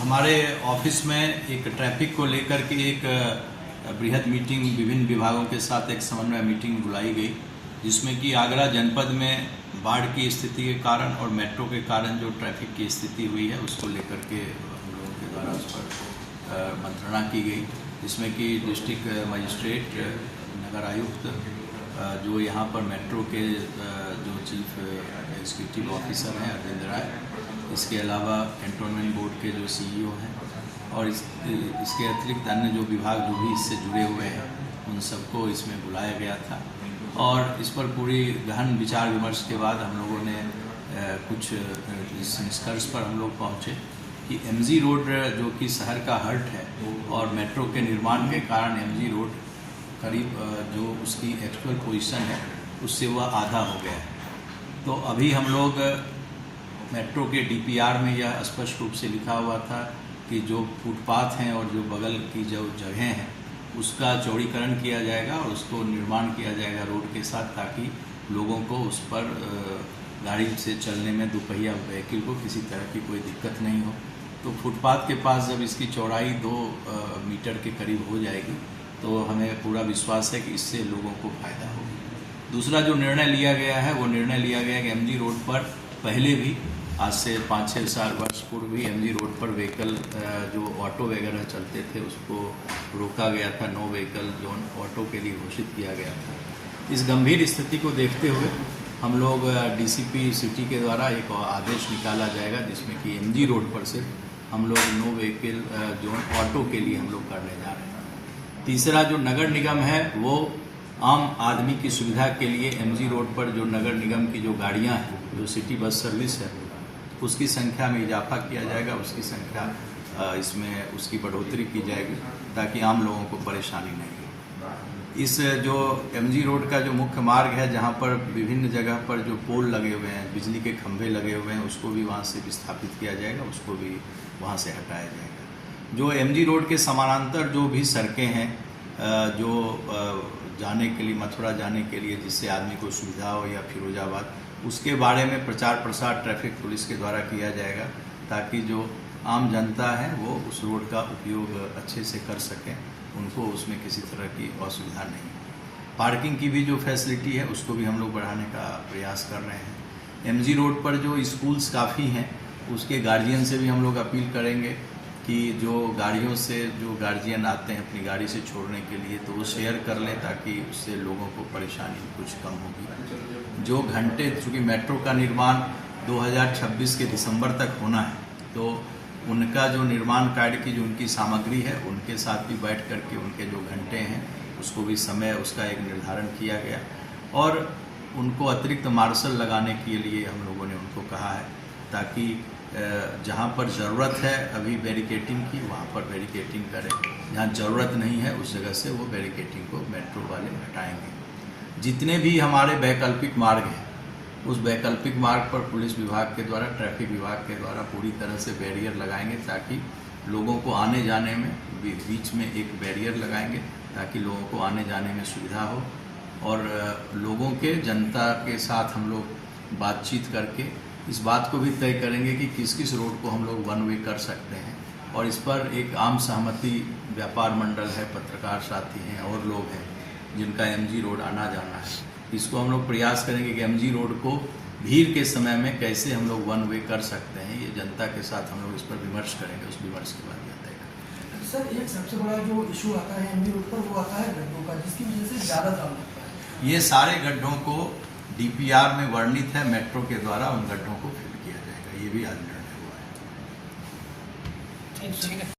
हमारे ऑफिस में एक ट्रैफिक को लेकर के एक बृहद मीटिंग विभिन्न विभागों के साथ एक समन्वय मीटिंग बुलाई गई, जिसमें कि आगरा जनपद में बाढ़ की स्थिति के कारण और मेट्रो के कारण जो ट्रैफिक की स्थिति हुई है उसको लेकर के हम लोगों के द्वारा उस पर मंत्रणा की गई, जिसमें कि डिस्ट्रिक्ट मजिस्ट्रेट, नगर आयुक्त, जो यहाँ पर मेट्रो के जो चीफ एग्जीक्यूटिव ऑफिसर हैं अरविंद राय, इसके अलावा कैंटोनमेंट बोर्ड के जो सीईओ हैं और इसके अतिरिक्त अन्य जो विभाग जो भी इससे जुड़े हुए हैं उन सबको इसमें बुलाया गया था। और इस पर पूरी गहन विचार विमर्श के बाद हम लोगों ने कुछ इस निष्कर्ष पर हम लोग पहुँचे कि एमजी रोड जो कि शहर का हर्ट है और मेट्रो के निर्माण के कारण एमजी रोड करीब जो उसकी एक्चुअल पोजीशन है उससे वह आधा हो गया है। तो अभी हम लोग मेट्रो के डीपीआर में यह स्पष्ट रूप से लिखा हुआ था कि जो फुटपाथ हैं और जो बगल की जो जगह हैं उसका चौड़ीकरण किया जाएगा और उसको निर्माण किया जाएगा रोड के साथ, ताकि लोगों को उस पर गाड़ी से चलने में दोपहिया व्हीकल को किसी तरह की कोई दिक्कत नहीं हो। तो फुटपाथ के पास जब इसकी चौड़ाई 2 मीटर के करीब हो जाएगी तो हमें पूरा विश्वास है कि इससे लोगों को फायदा होगा। दूसरा जो निर्णय लिया गया है वो निर्णय लिया गया कि एमजी रोड पर पहले भी आज से 5-6 वर्ष पूर्व भी एमजी रोड पर व्हीकल जो ऑटो वगैरह चलते थे उसको रोका गया था, नो व्हीकल जोन ऑटो के लिए घोषित किया गया था। इस गंभीर स्थिति को देखते हुए हम लोग डीसीपी सिटी के द्वारा एक आदेश निकाला जाएगा जिसमें कि एमजी रोड पर से हम लोग नो व्हीकल जोन ऑटो के लिए हम लोग करने जा रहे हैं। तीसरा जो नगर निगम है वो आम आदमी की सुविधा के लिए एमजी रोड पर जो नगर निगम की जो गाड़ियां हैं, जो सिटी बस सर्विस है, उसकी संख्या में इजाफा किया जाएगा, उसकी संख्या इसमें उसकी बढ़ोतरी की जाएगी ताकि आम लोगों को परेशानी नहीं हो। इस जो एमजी रोड का जो मुख्य मार्ग है जहां पर विभिन्न जगह पर जो पोल लगे हुए हैं, बिजली के खंभे लगे हुए हैं, उसको भी वहां से विस्थापित किया जाएगा, उसको भी वहां से हटाया जाएगा। जो एमजी रोड के समानांतर जो भी सड़कें हैं जो जाने के लिए, मथुरा जाने के लिए जिससे आदमी को सुविधा हो, या फिरोजाबाद, उसके बारे में प्रचार प्रसार ट्रैफिक पुलिस के द्वारा किया जाएगा ताकि जो आम जनता है वो उस रोड का उपयोग अच्छे से कर सकें, उनको उसमें किसी तरह की असुविधा नहीं। पार्किंग की भी जो फैसिलिटी है उसको भी हम लोग बढ़ाने का प्रयास कर रहे हैं। एमजी रोड पर जो स्कूल्स काफ़ी हैं उसके गार्जियन से भी हम लोग अपील करेंगे कि जो गाड़ियों से जो गार्जियन आते हैं अपनी गाड़ी से छोड़ने के लिए तो वो शेयर कर लें ताकि उससे लोगों को परेशानी कुछ कम होगी। जो घंटे, चूँकि मेट्रो का निर्माण 2026 के दिसंबर तक होना है, तो उनका जो निर्माण कार्य की जो उनकी सामग्री है उनके साथ भी बैठ करके उनके जो घंटे हैं उसको भी समय उसका एक निर्धारण किया गया और उनको अतिरिक्त मार्शल लगाने के लिए हम लोगों ने उनको कहा है ताकि जहाँ पर ज़रूरत है अभी बैरिकेटिंग की वहाँ पर बैरिकेटिंग करें, जहाँ ज़रूरत नहीं है उस जगह से वो बैरिकेटिंग को मेट्रो वाले हटाएंगे। जितने भी हमारे वैकल्पिक मार्ग हैं उस वैकल्पिक मार्ग पर पुलिस विभाग के द्वारा, ट्रैफिक विभाग के द्वारा पूरी तरह से बैरियर लगाएंगे ताकि लोगों को आने जाने में बीच में एक बैरियर लगाएंगे ताकि लोगों को आने जाने में सुविधा हो। और लोगों के, जनता के साथ हम लोग बातचीत करके इस बात को भी तय करेंगे कि किस किस रोड को हम लोग वन वे कर सकते हैं और इस पर एक आम सहमति, व्यापार मंडल है, पत्रकार साथी हैं और लोग हैं जिनका एमजी रोड आना जाना है, इसको हम लोग प्रयास करेंगे कि एमजी रोड को भीड़ के समय में कैसे हम लोग वन वे कर सकते हैं। ये जनता के साथ हम लोग इस पर विमर्श करेंगे, उस विमर्श के बाद यह तय करेंगे। सर, एक सबसे बड़ा जो इशू आता है एमजी रोड पर वो आता है गड्ढों का, जिसकी वजह से ज़्यादा जाम लगता है। ये सारे गड्ढों को डीपीआर में वर्णित है, मेट्रो के द्वारा उन गड्ढों को फिल किया जाएगा, ये भी आज निर्णय हुआ है। ठीक है।